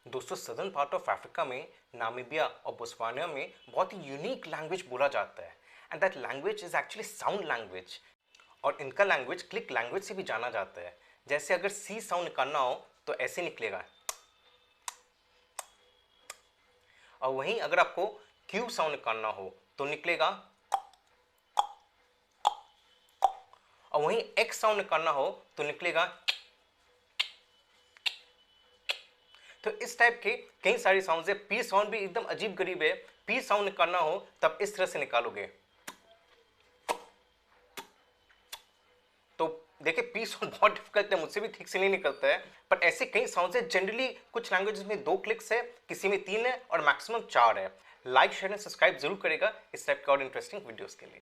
दोस्तों southern part of Africa में Namibia और बोस्वाना में बहुत ही यूनिक लैंग्वेज बोला जाता है and that language is actually sound language. और इनका लैंग्वेज क्लिक लैंग्वेज से भी जाना जाता है। जैसे अगर सी साउंड निकालना हो तो ऐसे निकलेगा, और वहीं अगर आपको क्यू साउंड निकालना हो तो निकलेगा, और वहीं एक्स साउंड निकालना हो तो निकलेगा। तो इस टाइप के कई सारी साउंड है। पी साउंड भी एकदम अजीब गरीब है। पी साउंड निकालना हो तब इस तरह से निकालोगे। तो देखिए पी साउंड बहुत डिफिकल्ट है, मुझसे भी ठीक से नहीं निकलता है, पर ऐसे कई साउंड है। जनरली कुछ लैंग्वेजेस में 2 क्लिक्स है, किसी में 3 है और मैक्सिमम 4 है। लाइक शेयर एंड सब्सक्राइब जरूर करेगा इस टाइप के और इंटरेस्टिंग वीडियोस के लिए।